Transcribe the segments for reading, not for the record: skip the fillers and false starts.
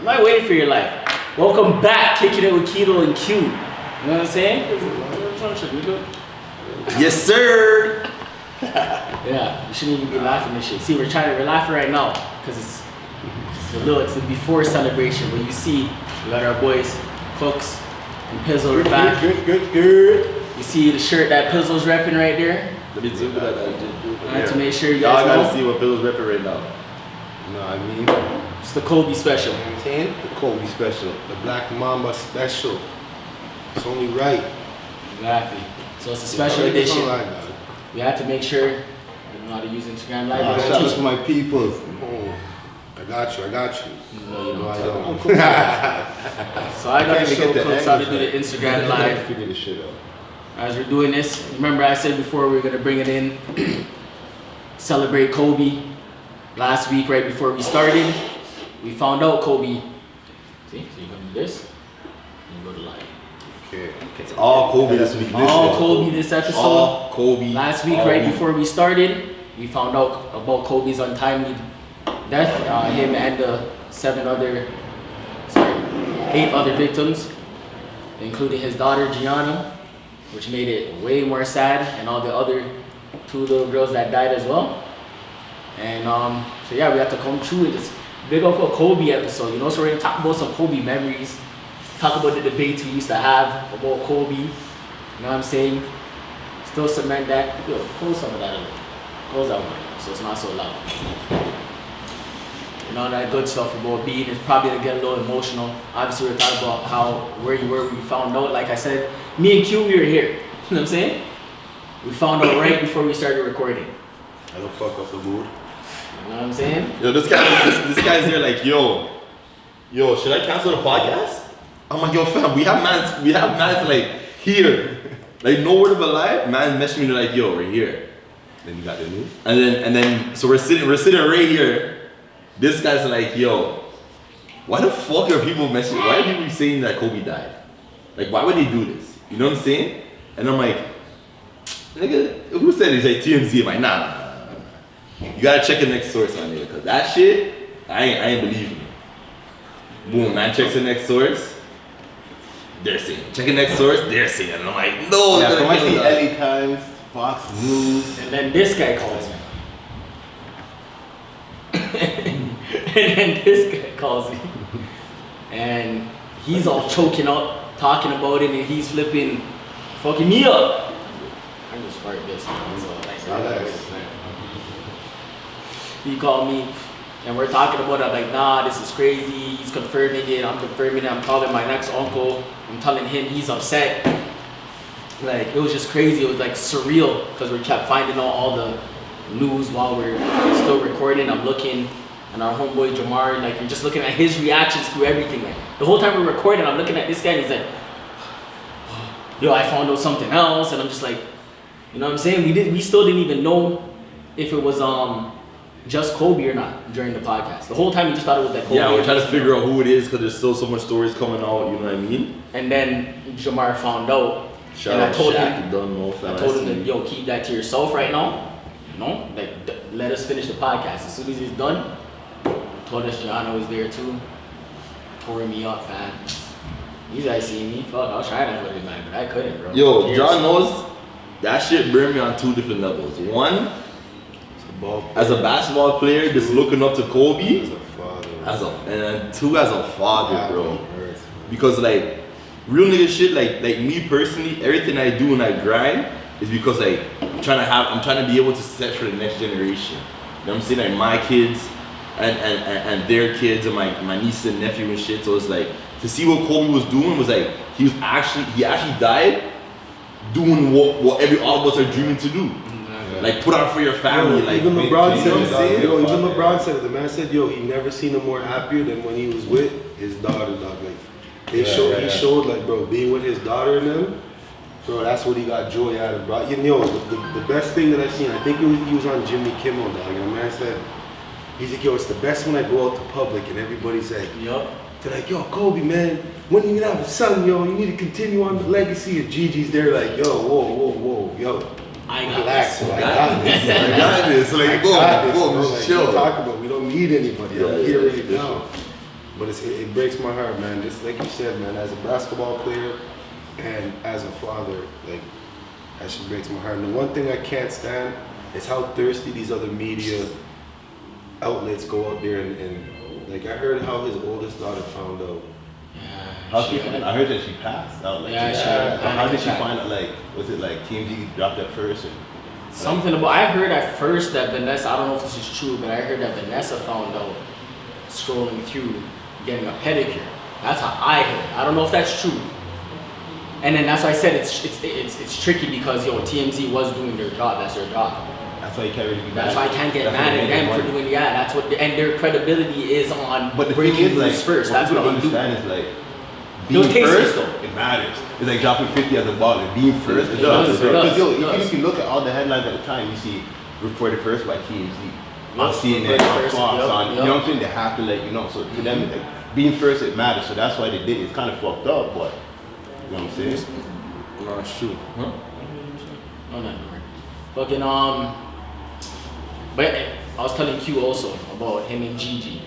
I'm not waiting for your life. Welcome back, Kicking It with Kelo and Q. You know what I'm saying? Yes, sir. Yeah, you shouldn't even be laughing and shit. See, we're laughing right now because it's the before celebration. But you see, we got our boys, Kookz and Pizzle are back. Good. You see the shirt that Pizzle's repping right there? Let me zoom that. I have to make sure you Y'all guys gotta know. see what Pizzle's repping right now. You know what I mean? It's the Kobe special. You know what I'm saying? The Kobe special. The Black Mamba special. It's only right. Exactly. So it's a special edition. It's all right, dog. We had to make sure you know how to use Instagram Live. We're Shout gonna out teach to my peoples. Oh, I got you. No, you No, I don't. don't. So I gotta Can't show get the Kookz how to do angles the Instagram Live. Figure this shit out. As we're doing this, remember I said before we were gonna bring it in, celebrate Kobe. Last week, right before we started, we found out Kobe. See, so you gonna do this, and you go to live. Okay. It's all Kobe this week. All Kobe this episode. All Kobe. Last week, right before we started, we found out about Kobe's untimely death. Him and the 8 other victims, including his daughter Gianna, which made it way more sad, and all the other 2 little girls that died as well. And so yeah, we have to come through with this big up a Kobe episode, you know. So we're gonna talk about some Kobe memories, talk about the debates we used to have about Kobe. You know what I'm saying? Still cement that. Yo, close some of that a little. Close that one so it's not so loud. And all that good stuff about being is probably to get a little emotional. Obviously, we're talking about where you were when you found out. Like I said, me and Q, we were here. You know what I'm saying? We found out right before we started recording. I don't fuck up the mood. You know what I'm saying? Yo, this guy's there like, yo, should I cancel the podcast? I'm like, yo, fam, we have mans like here, like nowhere to alive. Man, messaging me like, yo, we're here. Then you got the news. And then, so we're sitting right here. This guy's like, yo, why the fuck are people messaging? Why are people saying that Kobe died? Like, why would they do this? You know what I'm saying? And I'm like, nigga, who said it? He's like, TMZ. I'm like, nah. You gotta check the next source on it, cause that shit, I ain't believing it. Boom, man checks the next source. They're saying it. Check the next source, they're saying it. And I'm like, no. Yeah, from I see LA Times, Fox News. And then this guy calls me. And then this guy calls me. And he's all choking up, talking about it, and he's fucking me up. I'm just start this. He called me, and we're talking about it. I'm like, nah, this is crazy. He's confirming it. I'm confirming it. I'm calling my next uncle. I'm telling him he's upset. Like, it was just crazy. It was like surreal because we kept finding out all the news while we're still recording. I'm looking, and our homeboy Jamar, like, you're just looking at his reactions to everything. Like, the whole time we're recording, I'm looking at this guy, and he's like, yo, I found out something else, and I'm just like, you know what I'm saying? We still didn't even know if it was just Kobe or not during the podcast. The whole time we just thought it was that Kobe. Yeah, we're trying to figure out who it is because there's still so much stories coming out, you know what I mean? And then Jamar found out. Shout and out I told Shaq, him, you don't know, fam. I told him that, yo, keep that to yourself right now. You know, like, let us finish the podcast. As soon as he's done, told us Gianna was there too. Tore me up, fam. You guys see me, fuck, I was trying to put it back, but I couldn't, bro. Yo, John knows that shit burned me on 2 different levels. One, as a basketball player, just looking up to Kobe. As a father. And then 2, as a father, bro. Because like, real nigga shit, like me personally, everything I do and I grind is because like, I'm trying to be able to set for the next generation. You know what I'm saying? Like my kids and their kids and my niece and nephew and shit. So it's like, to see what Kobe was doing was like, he actually died doing what all of us are dreaming to do. Like, put on for your family. Yo, like, even LeBron said it. Yo, Even LeBron said it. The man said, yo, he never seen him more happier than when he was with his daughter, dog. Like, he showed, like, bro, being with his daughter and them, bro, that's what he got joy out of, bro. You know, the best thing that I seen, I think he was on Jimmy Kimmel, dog. And the man said, he's like, yo, it's the best when I go out to public and everybody's like, they're like, yo, Kobe, man, when you gonna have a son, yo, you need to continue on the legacy. And Gigi's there like, yo, whoa, yo. I got Relax, this. I got this. Like, I got this, bro. whoa, Like, chill. we talk about, we don't need anybody. I'm here right now. But it breaks my heart, man. Just like you said, man, as a basketball player and as a father, like, that shit breaks my heart. And the one thing I can't stand is how thirsty these other media outlets go out there and like, I heard how his oldest daughter found out. I heard that she passed out. Like, how did she find out? Like, was it like TMZ dropped that first? Something about, I heard at first that Vanessa, I don't know if this is true, but I heard that Vanessa found out scrolling through getting a pedicure. That's how I heard. I don't know if that's true. And then that's why I said it's tricky because TMZ was doing their job. That's their job. That's why you can't really be mad. That's why I can't get mad at them for doing. Yeah, that's what. And their credibility is on but the breaking thing is, like, news first. That's what they do. Is like being first, it matters. It's like dropping 50 as a baller. Being first, it does. Because if you look at all the headlines at the time, you see reported first by TMZ, on CNN, on Fox, on, you know what I'm saying? They have to let you know. So to them, like, being first, it matters. So that's why they did it. It's kind of fucked up, but you know what I'm saying? No, it's true. Huh? No, not fucking But I was telling Q also about him and Gigi.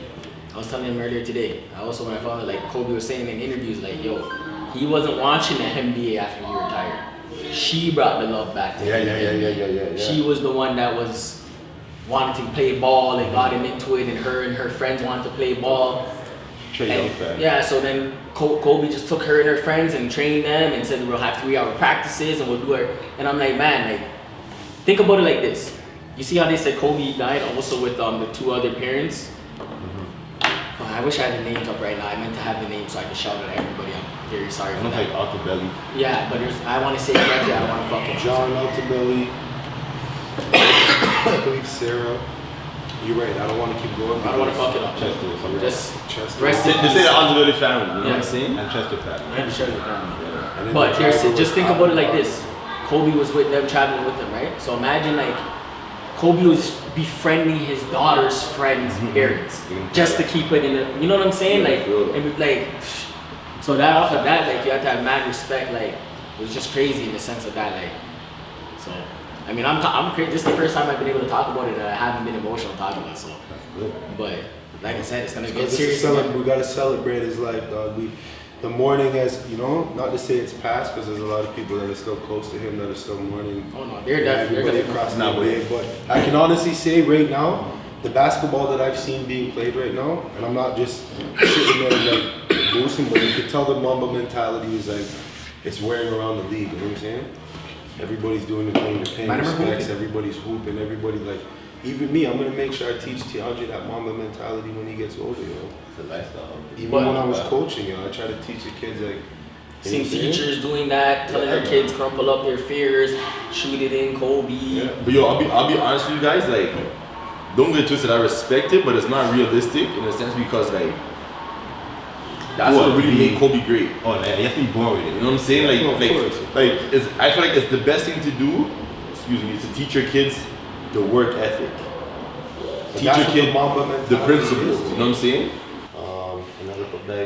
I was telling him earlier today. I also, when I found out, like Kobe was saying in interviews, like, yo, he wasn't watching the NBA after he retired. She brought the love back to him. Yeah. She was the one that was wanting to play ball and got him into it, and her friends wanted to play ball. Yeah, so then Kobe just took her and her friends and trained them and said we'll have 3-hour practices and we'll do it. And I'm like, man, like, think about it like this. You see how they said Kobe died also with the 2 other parents? Oh, I wish I had the names up right now. I meant to have the names so I could shout at everybody. I'm very sorry for that. Like Altobelli. Yeah, but I want to say it correctly. I don't want to fuck it. John Altobelli. I believe Sarah. You're right. I don't want to keep going. I don't want to fuck it up. Chester. They say the Altobelli family. You know what I'm saying? And Chester family. And Chester family. But just think about it like this. Kobe was with them, traveling with them, right? So imagine like Kobe was befriending his daughter's friends' parents just to keep it in the, you know what I'm saying? So that off of that, like, you have to have mad respect. Like, it was just crazy in the sense of that, like. So, I mean, I'm crazy. This is the first time I've been able to talk about it that I haven't been emotional talking about. So, but like I said, it's gonna get serious. We gotta celebrate his life, dog. The mourning has, you know, not to say it's past, because there's a lot of people that are still close to him that are still mourning. Oh no, they're definitely across the way. But I can honestly say right now, the basketball that I've seen being played right now, and I'm not just sitting there like boosting, but you can tell the Mamba mentality is like, it's wearing around the league, you know what I'm saying? Everybody's doing the thing, they're paying respects, everybody's hooping, everybody like, even me, I'm gonna make sure I teach Tiandre that Mamba mentality when he gets older, you know? It's a lifestyle. Even when I was coaching, you know, I try to teach the kids like. Seeing teachers doing that, telling their kids crumple up their fears, shoot it in, Kobe. Yeah. But yo, I'll be honest with you guys, like, don't get twisted. I respect it, but it's not realistic in a sense because like that's what really made Kobe great. Oh man, you have to be born with it. You know what I'm saying? Like, I feel like it's the best thing to do. Excuse me, is to teach your kids the work ethic. Teach your kid the principles. You know what I'm saying?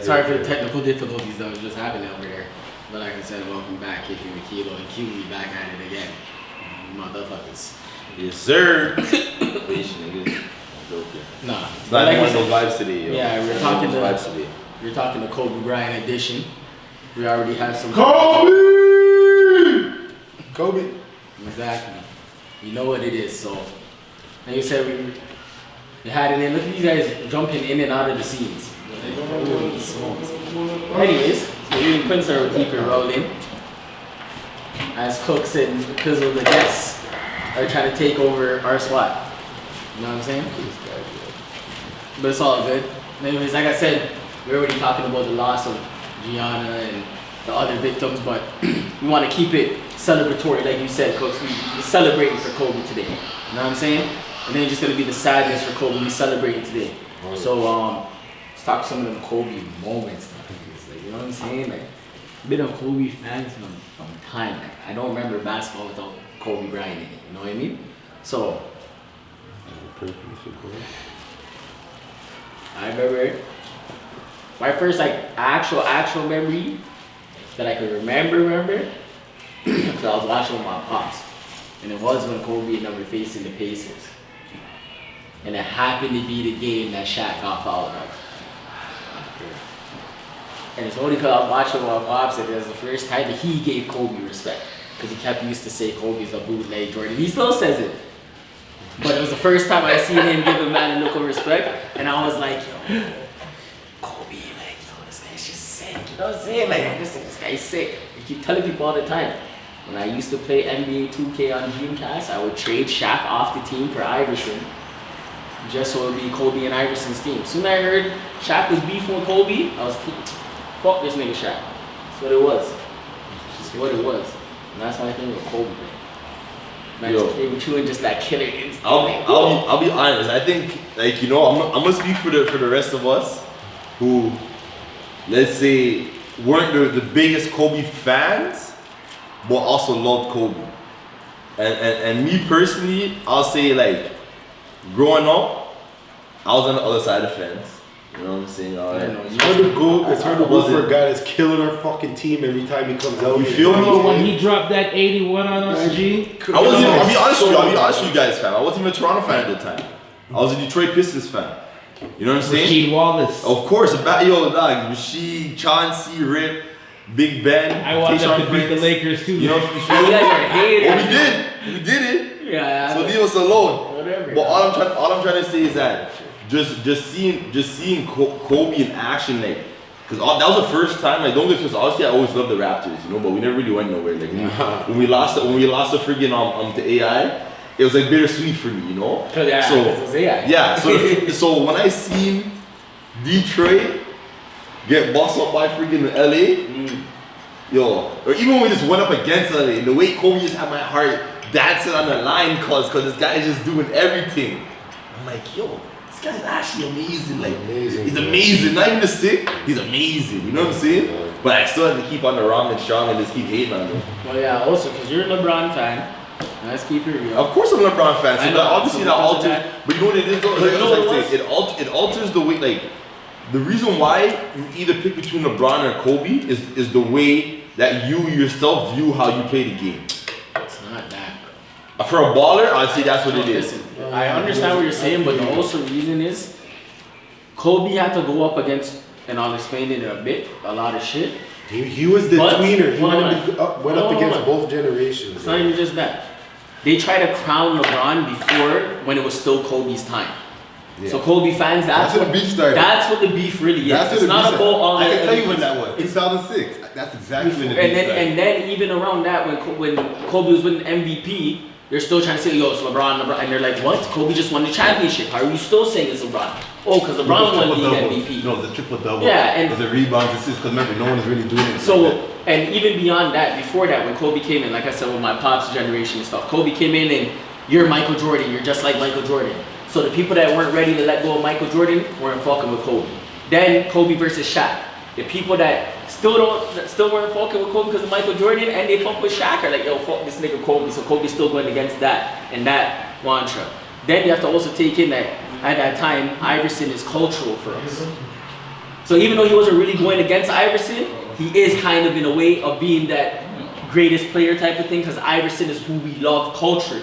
Sorry for the technical difficulties that was just happening over there. But like I said, welcome back, Kickin with Kelo and Q. We back at it again. Motherfuckers. Yes, sir. Nah. It's not like one of those vibes today, yo. Yeah, we're talking to Kobe Bryant edition. We already have some Kobe! Exactly. You know what it is, so like you said, we had it in. Look at these guys jumping in and out of the scenes. Holy smokes. Anyways, we and Quincy will keep it rolling. As Kookz and Pizzle the guests are trying to take over our spot. You know what I'm saying? But it's all good. Anyways, like I said, we're already talking about the loss of Gianna and the other victims, but we want to keep it celebratory, like you said, Kookz. We're celebrating for Kobe today. You know what I'm saying? And then just gonna be the sadness for Kobe. We celebrating today. So let's talk some of the Kobe moments. Like, you know what I'm saying? Like, been a Kobe fan from time. Like, I don't remember basketball without Kobe Bryant in it. You know what I mean? So I remember my first like actual memory that I could remember because I was watching with my pops, and it was when Kobe and them were facing the Pacers, and it happened to be the game that Shaq got fouled out. And it's only because I was watching my pops and it was the first time that he gave Kobe respect. Because he kept used to say Kobe's a bootleg Jordan. He still says it. But it was the first time I seen him give a man a look of respect. And I was like, yo, Kobe, like, yo, this guy's just sick. You know what I'm saying? Like, this guy's sick. I keep telling people all the time. When I used to play NBA 2K on Dreamcast, I would trade Shaq off the team for Iverson. Just so it would be Kobe and Iverson's team. Soon I heard Shaq was beefing with Kobe, I was thinking, fuck this nigga Shaq. That's what it was. That's what it was. And that's my thing with Kobe. Man, just came true and just that killer instinct. I'll be honest. I think, like, you know, I'm gonna speak for the rest of us who, let's say, weren't the biggest Kobe fans, but also loved Kobe. And me personally, I'll say, like, growing up, I was on the other side of the fence. You know what I'm saying? It's hard to go for a guy that's killing our fucking team every time he comes out. You feel me? Remember when he dropped that 81 on us, G? I wasn't even, I'll be honest with you guys, fam. I wasn't even a Toronto fan at the time. I was a Detroit Pistons fan. You know what I'm saying? Rasheed Wallace. Of course, yo, dog. Rasheed, Chauncey, Rip, Big Ben. I wanted them to beat the Lakers too. You know what I'm saying? You guys are haters. We did it. Yeah. So leave us alone. Whatever. But all I'm trying to say is that just seeing Kobe in action, like, because that was the first time. Like, don't get twisted. Obviously, I always loved the Raptors, you know, but we never really went nowhere. Like when we lost the friggin' to AI, it was like bittersweet for me, you know. So it was AI. Yeah. So when I seen Detroit get bossed up by friggin' LA, yo, or even when we just went up against LA, the way Kobe just had my heart dancing on the line, cause this guy is just doing everything. I'm like, yo, this guy's actually amazing. Like, he's amazing. Not even just sick, he's amazing. You know what I'm saying? But I still have to keep on the wrong and strong and just keep hating on him. Well, yeah. Also, because you're a LeBron fan. Let's keep it real. Of course I'm a LeBron fan. So obviously that alters. that. But you know what it is though? It alters the way, like, the reason why you either pick between LeBron or Kobe is the way that you yourself view how you play the game. It's not that. For a baller, I'd say that's what it is. Listen, I understand what you're saying, but the also reason is Kobe had to go up against, and I'll explain it in a bit, a lot of shit. He was the But- tweener. He hold went up on. against both generations. It's not even just that. They tried to crown LeBron before when it was still Kobe's time. Yeah. So Kobe fans, that's where what the beef started. That's what the beef really is. That's It's what the not beef about started. all I that can tell you other when stuff. that was. It's- 2006. That's exactly when the beef And then started. and then even around that when Kobe was winning MVP, they're still trying to say, yo, it's LeBron, and they're like, what? Kobe just won the championship. How are you still saying it's LeBron? Oh, because LeBron won the MVP. No, the triple double. Yeah, and- the rebounds, assists. Because remember, no one is really doing it. So, like that. and even beyond that, before that, when Kobe came in, like I said, with my pops generation and stuff, Kobe came in and you're Michael Jordan, you're just like Michael Jordan. So the people that weren't ready to let go of Michael Jordan weren't fucking with Kobe. Then Kobe versus Shaq. The people that still weren't fucking with Kobe because of Michael Jordan and they fuck with Shaq are like, yo, fuck this nigga Kobe. So Kobe's still going against that and that mantra. Then you have to also take in that at that time, Iverson is cultural for us. So even though he wasn't really going against Iverson, he is kind of in a way of being that greatest player type of thing because Iverson is who we love culturally.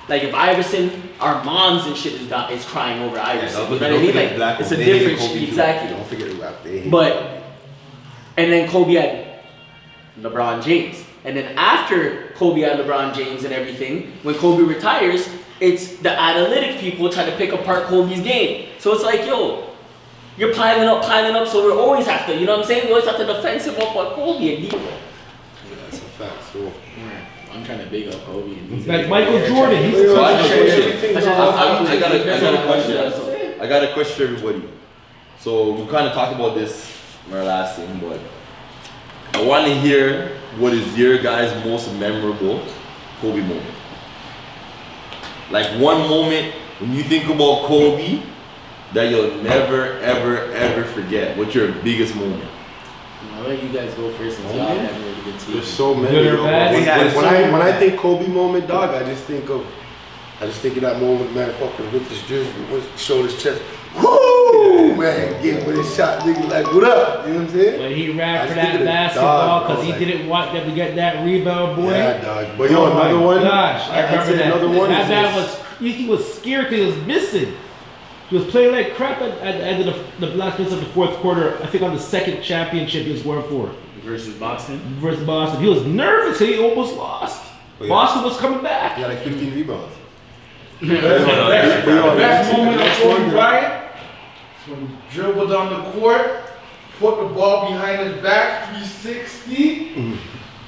Like if Iverson, our moms and shit is crying over Iverson. Yeah, You know what I mean? Like Black it's a Hole. They hated different Kobe shit, too. exactly. Don't forget the rap. They hated But and then Kobe had LeBron James. And then after Kobe had LeBron James and everything, when Kobe retires, it's the analytic people try to pick apart Kobe's game. So it's like, yo, you're piling up, so we always have to, you know what I'm saying? We always have to defense him up on Kobe and Yeah, that's a fact. So. I'm trying to big up Kobe. And Like Michael Jordan, he's So I a got a question. I got a question for everybody. So we kind of talked about this in our last thing, but I want to hear what is your guys' most memorable Kobe moment. Like one moment when you think about Kobe that you'll never, ever, ever forget. What's your biggest moment? I'll let you guys go first since y'all have really good team. There's so many. Good or yo. bad? When I think Kobe moment, dog, I just think of that moment, man, fucking ripped his jersey, showed his chest. Woo! Man, get with his shot, nigga, like, what up? You know what I'm saying? When he ran I for just think that of the basketball dog, because he bro, didn't want them to get that rebound, boy. Yeah, dog. But yo, Oh my another one. Gosh, I I'd remember say that. another one That is man this. he was scared because he was missing. He He was playing like crap at the end of the last minutes of the fourth quarter. I think on the second championship he was going for. Versus Boston. He was nervous. He almost lost. Oh, yeah. Boston was coming back. He had like 15 rebounds. Best moment of Kobe Bryant is when he dribbled down the court, put the ball behind his back, 360,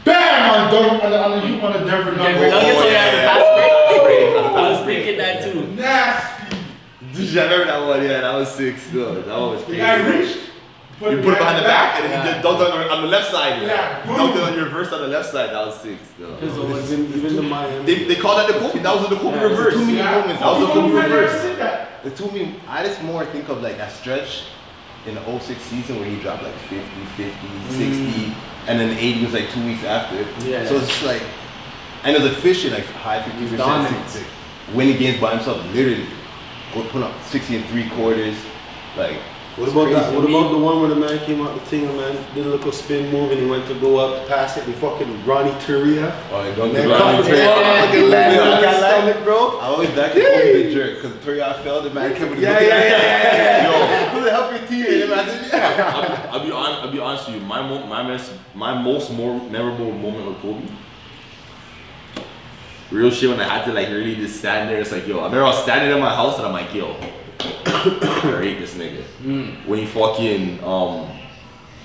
bam on the Denver Denver Nuggets. Nuggets, oh yeah, the fast break. I was thinking that too. Nasty. I remember that one, yeah, that was 6 though. That one was The crazy. guy reached, You put it behind the back and then Yeah. he just dunked on the left side. Yeah. He dunked it on your reverse on the left side. That was 6 though. Even the Miami. They called that the Kobe. That was the Kobe reverse. Too many moments. That was the Kobe reverse. The two me, I just more think of like that stretch in the 06 season where he dropped like 50, 60, and then the 80 was like 2 weeks after. Yeah. So it's just like, and it was efficient, like high 50%. dominant. Winning games by himself, literally. Go put up 60 and 3/4. Like, What about that? crazy. What about the one where the man came out the thing, man, did a little spin move and he went to go up, pass it, and fucking Ronnie Turia. Oh, I don't Man, know. caught the ball, fucking landed on his stomach, bro. I always back to Kobe the jerk because Torian fell, the man kept Yeah. Yo, who the help your team? And the man said, yeah. I'll be honest with you. My most memorable moment with Kobe. Real shit when I had to like really just stand there. It's like, yo, I remember I was standing in my house and I'm like, yo, I hate this nigga. When he fucking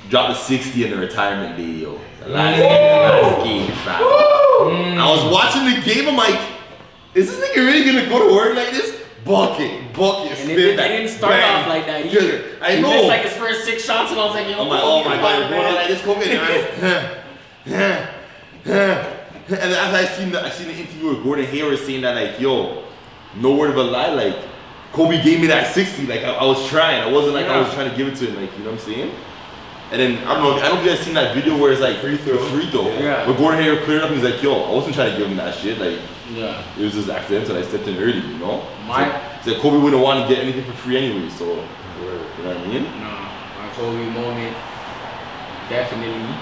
dropped the 60 in the retirement day, yo. The last game, fam. I was watching the game, I'm like, is this nigga really gonna go to work like this? Bucket, And spin it back, didn't start bang. off like that either. I He know. missed like his first 6 shots and I was like, yo, I'm like, oh my god, you're going like this, Kobe. And then after I seen the interview with Gordon Hayward saying that like, yo, no word of a lie, like Kobe gave me that 60, like I was trying. I wasn't like I was trying to give it to him, like, you know what I'm saying? And then I don't know if you guys seen that video where it's like free throw. Yeah. But Gordon Hayward cleared up and he's like, yo, I wasn't trying to give him that shit, like Yeah. it was just accidental. I stepped in early, you know? My- So Kobe wouldn't want to get anything for free anyway, so you know what I mean? No, my Kobe moment, definitely.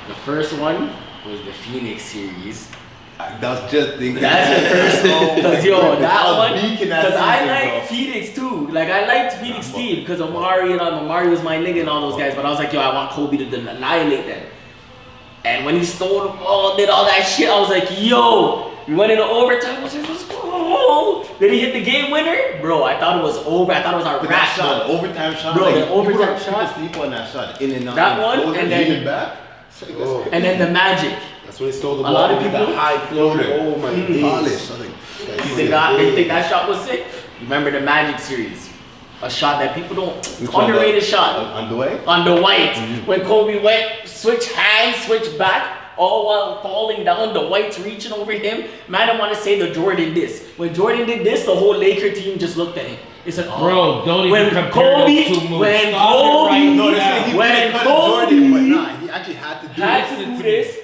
The first one was the Phoenix series. That was just thinking. That's the first one. Because yo, that one, beaking that because I season, like bro. Phoenix too. Like I liked Phoenix team because Amari and Amari was my nigga and all those guys. But I was like, yo, I want Kobe to annihilate them. And when he stole the ball, did all that shit, I was like, yo, we went into overtime. I was like, let's go. Then he hit the game winner, bro. I thought it was over. I thought it was our But wrap. that shot, overtime shot, Bro, like, the overtime people shot. sleep on that shot, in and out. That one, floater, and then- leaning back. It's like, Oh. And then the Magic. That's when he stole the A ball. lot of with people- that high floater. Oh my days. Polished. I was like, They think that shot was sick. Remember the Magic series? A shot that people don't. Which one, Underrated the- shot. On the way? On the White. When Kobe went, switch hands, switch back, all while falling down, the White's reaching over him. Man, I want to say the Jordan this. When Jordan did this, the whole Laker team just looked at him. It's like, oh. Bro, don't even When compare Kobe, those two moves. when Stop it Kobe, right No, they now. said he When couldn't cut Kobe- Jordan, but nah, he actually had to do had it. to do this.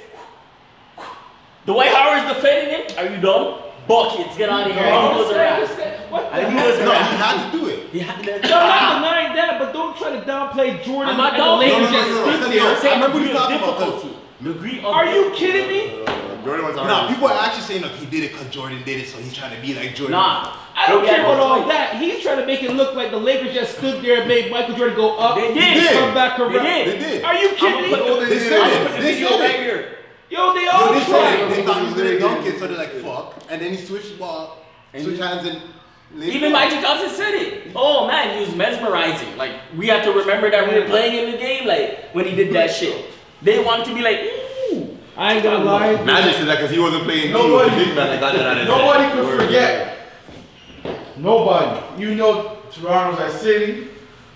Dwight Howard's defending him. Are you dumb? Buckets, get out of here. I knew it was a wrap. What I knew it was a No, wrap. he had to do it. He had I'm not denying that, but don't try to downplay Jordan. I'm not and the downplaying Lakers Jordan. just No, stood no, there. no, I'm saying I remember degree we of talking about difficulty. Degree of Are you kidding me? Jordan was Nah, people are actually saying, look, he did it because Jordan did it, so he's trying to be like Jordan. Nah. I don't They care had about no all choice. that. He's trying to make it look like the Lakers just stood there and made Michael Jordan go up. They did. Come back around. They did. They did. Are you I'm kidding gonna put me? They the, said I'm it. gonna put the They video said right it. here. Yo, they Yo, all they said tried. it. They thought he was gonna dunk it, so they're like, fuck. And then he switched the ball, switched hands and Even Magic Johnson said it. Oh man, he was mesmerizing. Like we have to remember that we were playing in the game. Like when he did that shit, they wanted to be like, ooh. I ain't gonna lie. Magic said that because he wasn't playing. Nobody- He was a big man that got that out of his Nobody head. could forget. Nobody. You know Toronto's at City,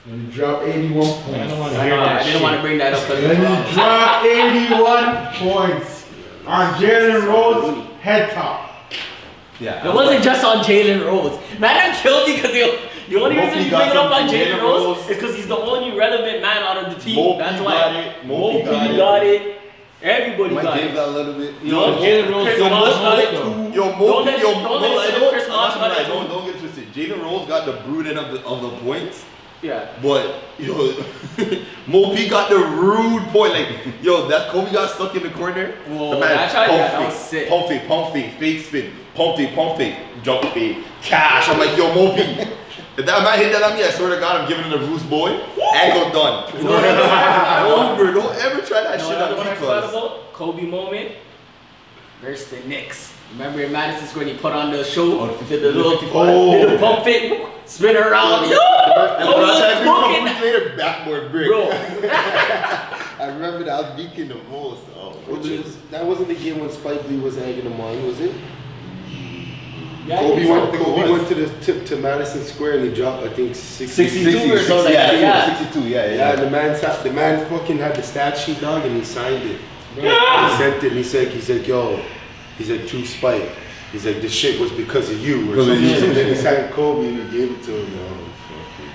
and you drop 81 I points. don't want to I hear that didn't want to shit. bring that up And then you because drop 81 points on Jalen Rose head top. yeah. it wasn't just on Jalen Rose. Man, that killed me because the only Mopi reason you got bring it up on something. Jalen Jalen Rose Rose. is because he's the only relevant man out of the team. Mopi That's got why. it. Mopi Mopi got got it. Everybody Mike got James it. got a little bit. Yo, Jalen Rose Chris got Bosh most got it though. too. Yo, Don't Mopi, let- yo, don't let no, it I slip don't, Chris Bosh got it too. don't get it twisted. Jalen Rose got the brood end of the points, Yeah. But yo, Mo P got the rude point. Like, yo, that Kobe got stuck in the corner. Whoa, the man that was sick. pump fake, fake spin, pump fake, jump fake, cash. I'm like, yo, Mo P. If that man hit that on me, I swear to God, I'm giving him the Bruce boy. Ankle done. Don't ever try that shit on What I me, forgot cuz. about Kobe moment versus the Knicks. Remember in Madison Square when he put on the show, did the little pump fake, spin around. Yo, Kobe's looking. Later, backboard brick. Bro, I remember that. I was beaking the most. That wasn't the game when Spike Lee was egging him on, was it? yeah, Kobe went to Madison Square and he dropped, I think, 62 or something. Yeah. 62, Yeah, the man fucking had the stat sheet, dog, and he signed it. He sent it and he said, yo, he's like, to Spike. He's like, this shit was because of you or something. And then he signed Kobe and he gave it to him.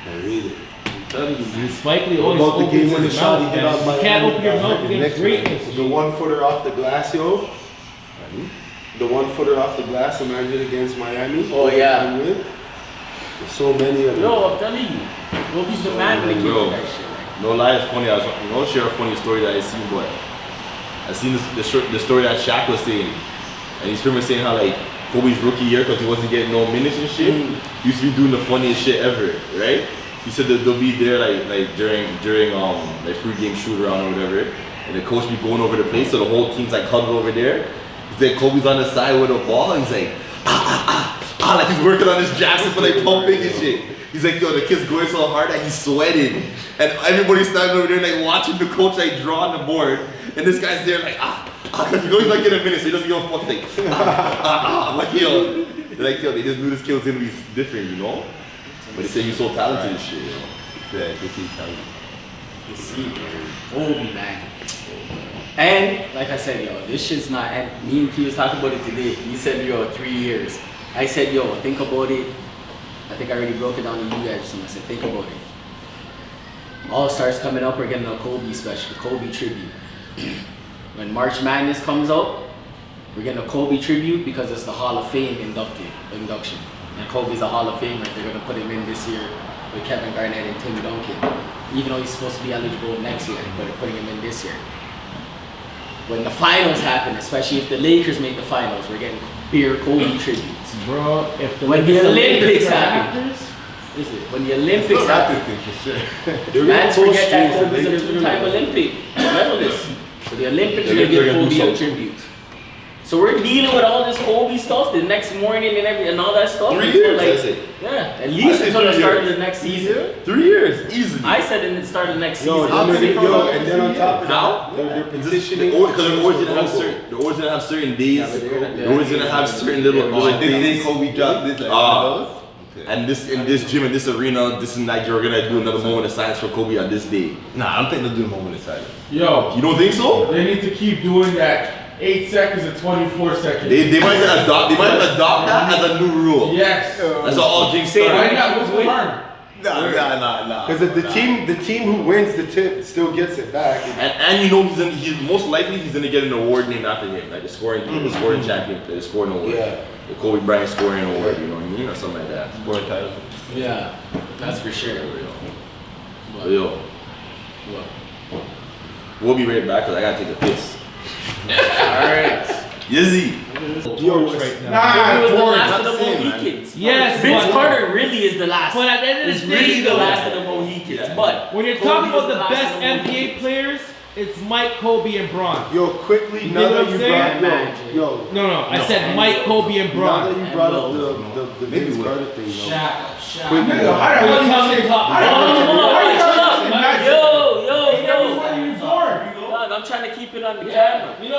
I read it. Spike Lee always About the game opens when the his shot mouth, he hit man. off by You can't open your mouth against greatness. The 1 footer off the glass, yo. The 1 footer off the glass, imagine against Miami. Oh, yeah. There's so many of them. Yo, I'm telling you, Kobe's the man when it came Bro. to that shit. Like. No lie, it's funny. I'll share a funny story that I seen, but I seen the story that Shaq was saying, and he's pretty much saying how like Kobe's rookie year, because he wasn't getting no minutes and shit, he used to be doing the funniest shit ever, right? He said that they'll be there like during like pre-game shoot around or whatever, and the coach be going over the place, so the whole team's like huddled over there. He's like, Kobe's on the side with a ball. He's like, like he's working on his Jackson for like pumping and shit. He's like, yo, the kid's going so hard that he's sweating, and everybody's standing over there like watching the coach like draw on the board, and this guy's there like because he's like in a minute, so he doesn't give a fuck. Like like yo, they're like yo, they just knew this kid was gonna be different, you know. But they say he's so talented and shit, yo. Yeah, they see talent. You see, Kobe, man. And like I said, yo, this shit's not. And me and P was talking about it today. He said, yo, 3 years. I said, yo, think about it. I think I already broke it down to you guys or something. I said, think about it. Allstar's coming up. We're getting a Kobe special, Kobe tribute. When March Madness comes out, we're getting a Kobe tribute because it's the Hall of Fame induction. And Kobe's a Hall of Famer. They're gonna put him in this year with Kevin Garnett and Tim Duncan. Even though he's supposed to be eligible next year, but they're putting him in this year. When the finals happen, especially if the Lakers make the finals, we're getting beer Kobe tributes. Bro, if the When the Olympics Lakers happen, is it? When the Olympics happen, They're man's gonna forget that post Kobe's a streams, two-time Olympic medalist. So the Olympics are gonna They're give gonna do Kobe a something. tribute. So we're dealing with all this Kobe stuff the next morning and all that stuff. 3 until, years, like, I say. yeah, at least say until the 3 start of years. the next season. 3 years, easily. I said in the start of the next Yo, season. and then on top of How? that, they're petitioning. Because they're always gonna have certain days. Yeah, but they're gonna- They're always gonna have certain little This day things. Kobe dropped this like And in this gym, in this arena, this and that, you're gonna do another moment of silence for Kobe on this day. Nah, I don't think they'll do a moment of silence. Yo, You don't think so? they need to keep doing that 8 seconds and 24 seconds. They might adopt that as a new rule. Yes. That's how all games Why start. not? What's the harm? Nah. Because the team who wins the tip still gets it back. And you know he's most likely he's gonna get an award named after him, like the scoring champion, the scoring award. Yeah. The Kobe Bryant scoring award, you know what I mean? Or something like that. Scoring title. Yeah, that's for sure. But yo, we'll be right back because I gotta take a piss. Alright. Yizzy. Yo, Nah, Kobe was the boring. last of the That's it, man. Mohicans. Yes, Vince but- Carter really is the last. But at the end of It's the day, really the though, last of the Mohicans. But when you're Kobe talking was about the last best of the NBA Mohicans. players, it's Mike, Kobe, and Bron. Yo, quickly, You now know that what you I'm saying? brought yo, No, I said Mike, Kobe, and now Bron. that you brought up the Vince Carter thing, though. Quickly, Nigga, how the hell you say? How the hell you Hold on, say? yo. When you born? Dog, I'm trying to keep it on the camera. You know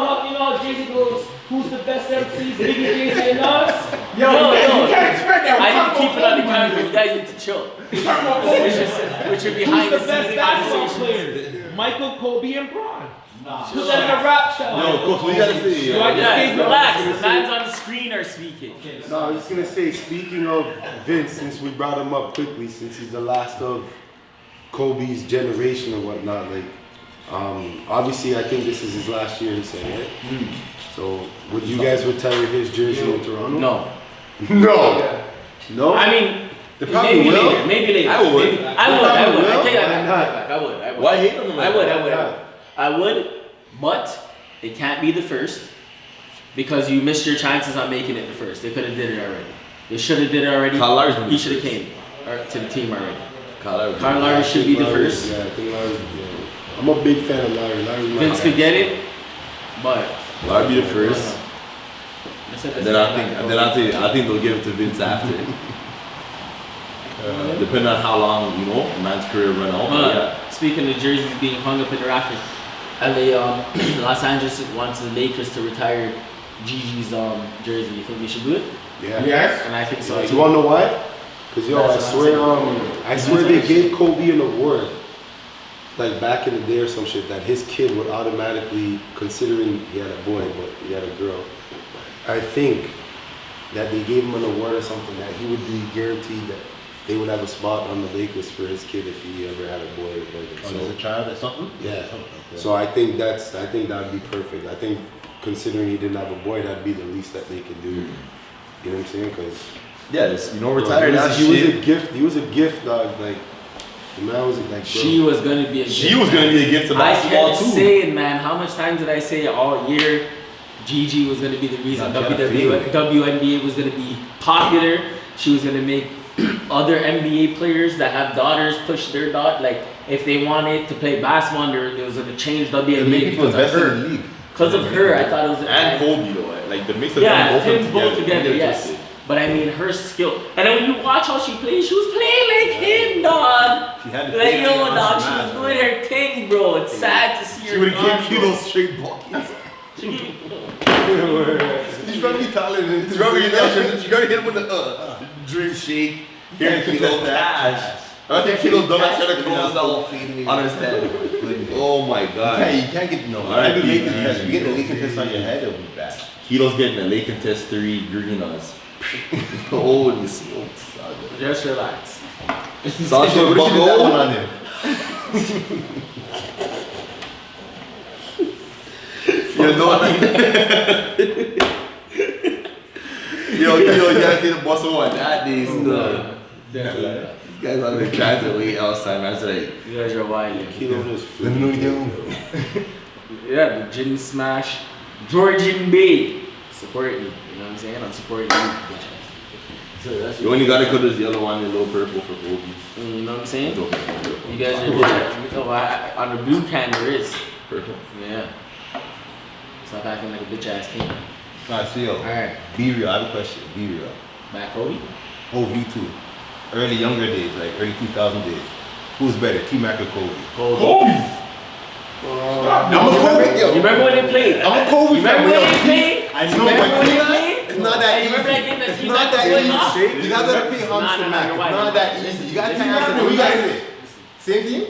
how Jay-Z goes, who's the best MCs, Biggie, Jay-Z, and us? Yo, No, you no. can't expect that. I didn't keep it on the We're camera. You guys need to chill. Which are behind Who's the the best scenes basketball conversations. players? Michael, Kobe, and Bron. Put that in a rap show. Yo, Coach, what you gotta say? So I just Yeah, gave you- relax. The fans on the screen are speaking. No, I was just gonna say, speaking of Vince, since we brought him up quickly, since he's the last of Kobe's generation and whatnot, like, obviously I think this is his last year, he said, right? So, would you guys retire his jersey in Toronto? No. No. No? I mean, They probably maybe will. later. Maybe later. I would. Maybe, I would. I would. I take that Why back. I would. Why hate on them? I would, but it can't be the first because you missed your chances on making it the first. They could have did it already. They should have did it already. Kyle Lowry's gonna be He should have came to the team already. Kyle Lowry should be the first. Yeah, I think Lowry. Yeah. I'm a big fan of Lowry. Vince could get it, but Lowry be the first. And then I think they'll give it to Vince after. Depending on how long, you know, a man's career run out. Yeah. Speaking of jerseys being hung up in the rafters, Los Angeles wants the Lakers to retire Gigi's jersey. You think they should do it? Yeah. Yes. And I think so You too. wanna know why? Cause yo, That's I swear they gave Kobe an award, like back in the day or some shit, that his kid would automatically, considering he had a boy but he had a girl, I think that they gave him an award or something that he would be guaranteed that they would have a spot on the Lakers for his kid if he ever had a boy or whatever. Oh, there's a child or something? Yeah. Okay. So I think that'd be perfect. I think considering he didn't have a boy, that'd be the least that they could do. You know what I'm saying? Because Yes, you know, retired that he was shit. a gift. He was a gift, dog. Like the man was like. Bro. She was gonna be a gift. She was gonna be a gift to I basketball kept too. saying, man, how much time did I say all year Gigi was gonna be the reason WNBA was gonna be popular. She was gonna make other NBA players that have daughters push their daughter. Like if they wanted to play basketball, it was gonna change WNBA People because of invest in her. the league. Because of her, I thought it was. And Kobe though, like the mix of Yeah, them Tim's both together, yes. But I mean, her skill. And then when you watch how she plays, she was playing like him, dog. She had the Like, feeling yo, on dog, some she was man, doing her thing, bro. It's sad to see her. She would have gone, given bro. Kelo straight buckets. She- He's probably talented. He's probably you gotta hit him with the dream shake. Here, Kelo dash. I think Kelo done that shit to close out on his head. Oh my god. You can't get no. Alright, You Pete, test. You get the leaking test on your head, it'll be bad. Kelo's getting a Lake and Test 3 green on us. Holy smokes. Just relax. Sasha, What if you do that one on him? You know what I mean? Yo, you gotta take the bus on that day still. Definitely. You guys are the trying to wait outside, man. It's like, You guys are wild. Kilo just Let me know you do. Yeah, the Gin Smash. Georgian Bay. Support me. You know what I'm saying? I'm supporting you, bitch ass. So that's you only gotta cut this yellow one and a little purple for Kobe. You know what I'm saying? Purple. You guys are bitch. On the blue can there is. Purple. Yeah. Stop acting like a bitch ass king. Alright, so yo, Alright. be real. I have a question. Be real. Back Kobe? OV2. Early younger days, like early 2000 days. Who's better, T-Mac or Kobe? Kobe. I'm a Kobe. Yo, You remember when they played? I'm a Kobe You fan. remember when yo. they played? I You know, remember but when they T-Mac, played? it's not that Hey, easy. remember that game that It's T-Mac not that was easy. off? You gotta pay homage to Nah, Mac. you're It's right. not that easy. You gotta pay homage to Who you guys say? Same team?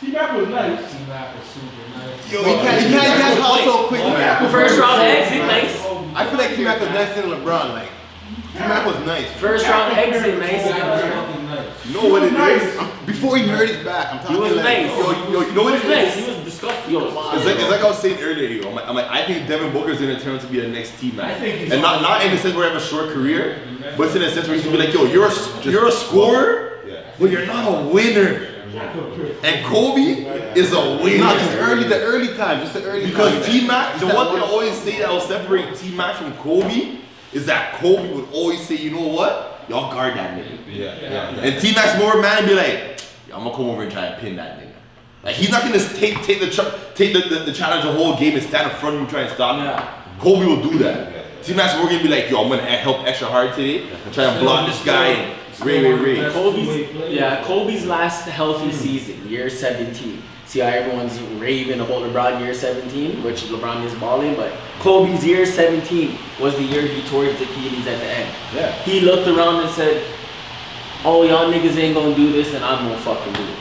T-Mac was nice. T-Mac was super nice. Yo, you can't call so quick, man. First round exit, nice. I feel like T-Mac was nicer than LeBron. Like, T-Mac was nice. First round exit, nice. You know what it is? Before he hurt his back, I'm He talking was like, nice. Yo, you know what He was it nice. is? He was disgusting. Yo, It's like I was saying earlier, yo. I'm like, I think Devin Booker's gonna turn out to be the next T-Mac. I think he's And not in the sense where he have a short career, but it's in a sense where he's gonna be like, yo, you're a scorer, but you're not a winner. And Kobe is a winner. Not just the early time, just the early Because time. T-Mac, the It's one that thing I always say that will separate T-Mac from Kobe is that Kobe would always say, you know what? Y'all guard that nigga. Yeah. And T-Mac's more man and be like, yo, I'm gonna come over and try and pin that nigga. Like he's not gonna take the challenge the whole game and stand in front of you and try and stop him. Yeah. Kobe will do that. T-Mac's more gonna be like, yo, I'm gonna help extra hard today and try and block this guy and Ray. Kobe's last healthy season, year 17. See how everyone's raving about LeBron year 17, which LeBron is balling, but Kobe's year 17 was the year he tore his Achilles at the end. Yeah. He looked around and said, oh, y'all niggas ain't gonna do this, and I'm gonna fucking do it.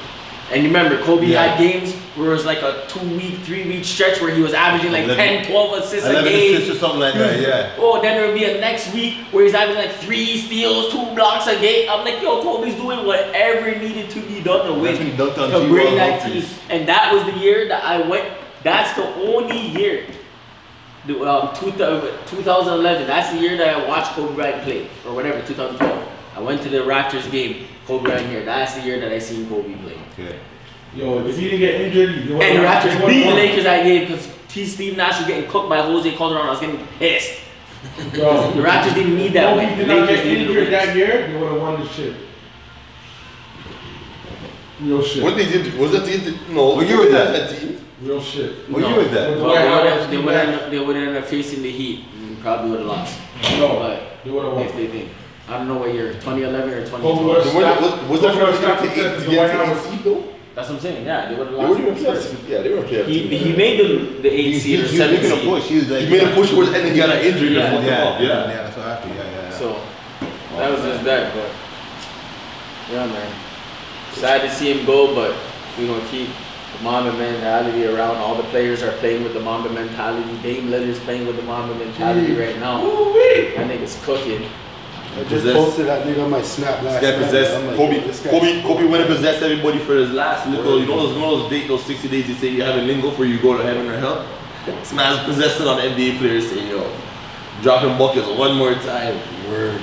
And remember, Kobe had games where it was like a 2-week, 3-week stretch where he was averaging like 10, 12 assists a 11 game. assists or something like that, yeah. Oh, then there would be a next week where he's having like 3 steals, 2 blocks a game. I'm like, yo, Kobe's doing whatever needed to be done to win, That's when he dunked on to G. bring Roll that Humphries. team. And that was the year that I went. That's the only year. 2011. That's the year that I watched Kobe Bryant play, or whatever, 2012. I went to the Raptors game. Kobe right here. That's the year that I seen Kobe play. Okay. Yo, if he didn't get injured, And the Raptors beat the Lakers that game because Steve Nash was getting cooked by Jose Calderon. I was getting pissed. Yo, The Raptors didn't need that Kobe win. did The not Lakers get needed the injured win. that year, they would have won the shit. Real shit. What they did was that the no? What year was that? team? Real shit. What year was that? Well, they would end up facing the Heat and probably would have lost. No, But they would have won. if they think. I don't know what year, 2011 or Kobe 2012. would've Was that Kobe first would've to stopped get the to White the House. seed though? That's what I'm saying. Yeah, they would have They lost. weren't even to the playoff. Spurs. Yeah, they were playoff. He made the 8 seed or He was 7 making a seed. push. He was like, He made a push towards the end and he got an injury. Yeah. to fuck him up. Yeah. that's what happened. Yeah. So that was just that. But yeah, man. Sad to see him go, but we're gonna keep the Mamba mentality around. All the players are playing with the Mamba mentality. Dame Lillard's playing with the Mamba mentality right now. That nigga's cooking. I just posted that nigga on my snap last This guy night. possessed I'm like, Kobe. this guy's- Kobe went and possessed everybody for his last little. You know those days, those 60 days they say you have a lingo for you go to heaven or hell. This man's possessing on NBA players saying yo, dropping buckets one more time. Word.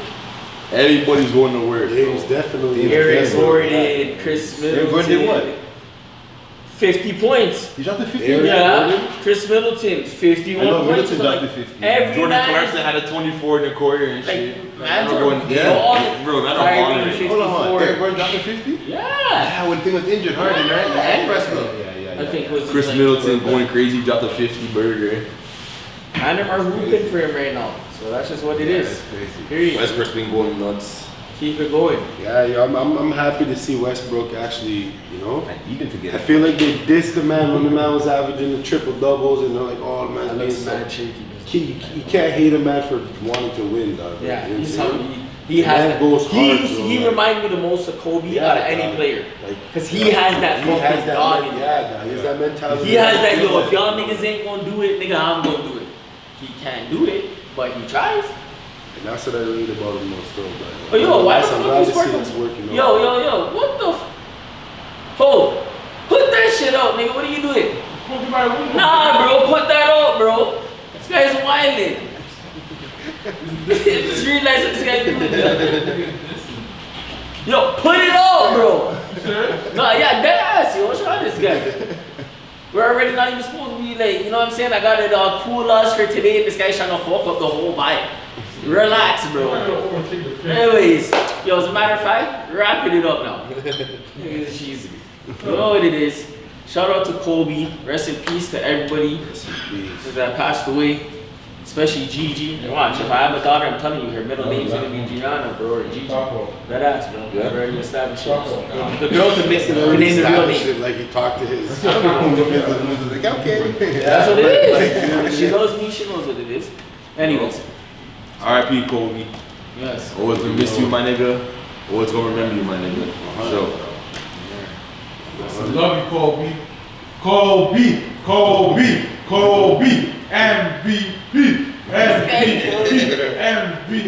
Everybody's going to work. Dame's definitely. Eric possessing. Gordon, Chris Eric Gordon did what? Middleton. 50 points. He dropped the 50. Eric Yeah, Gordon? Chris Middleton, 51 I know points. Middleton Like, dropped the 50. every Jordan night. Clarkson had a 24 in the quarter and Like, shit. man, Everyone- bro, I don't Kyrie, bother it. 54. Hold on. Eric Gordon dropped the 50? Yeah. Yeah, when thing was injured, Harden, right? And Westbrook. Yeah. I think it was Chris like, Middleton going crazy, dropped a 50 burger. And them are hooping for him right now. So that's just what it is. That's crazy. Period. Westbrook's been going nuts. Keep it going. Yeah, I'm happy to see Westbrook actually, you know. And even to get I feel like they dissed the man when the man was averaging the triple doubles and they're like, oh, the That man's being looks so. mad shaky. You can't hate a man for wanting to win, dog. Yeah, You know he's what I'm how saying? he has Man that. goes hard, bro, He like- reminds me the most of Kobe out of any dog. player. Like, Because he has that he has fucking that, dog in him. yeah, dog. He has that mentality. He has that, yo, if y'all niggas ain't gonna do it, nigga, I'm gonna do it. He can't do it, but he tries. And that's what I read about him most though, but. Oh, yo, why the I'm fuck glad you to see sparking? that's working. Yo, what the Hold, put that shit out, nigga, what are you doing? Nah, bro, put that out, bro. This guy's wildin'. Just realize what this guy's doing. Yo, put it out, bro. No, yeah, dead ass, yo. What's wrong with this guy? We're already not even supposed to be like, you know what I'm saying? I got it cool us for today, and this guy's trying to fuck up the whole vibe. Relax, bro. Anyways, yo, as a matter of fact, wrapping it up now. Jeez. You know what it is. Shout out to Kobe. Rest in peace to everybody that passed away. Especially Gigi. Watch, if I have a daughter, I'm telling you, her middle name's gonna be Gianna, bro, or Gigi. That ass, bro. Yeah. Very established shit. The girl can miss it. Her name the real name. Shit like he talked to his. like, okay. That's what it is. She knows me, she knows what it is. Anyways. R.I.P. Kobe. Yes. Always gonna miss you, my nigga. Always gonna remember you, my nigga. So. Love you, Kobe. Kobe. MVP. MVP. MVP.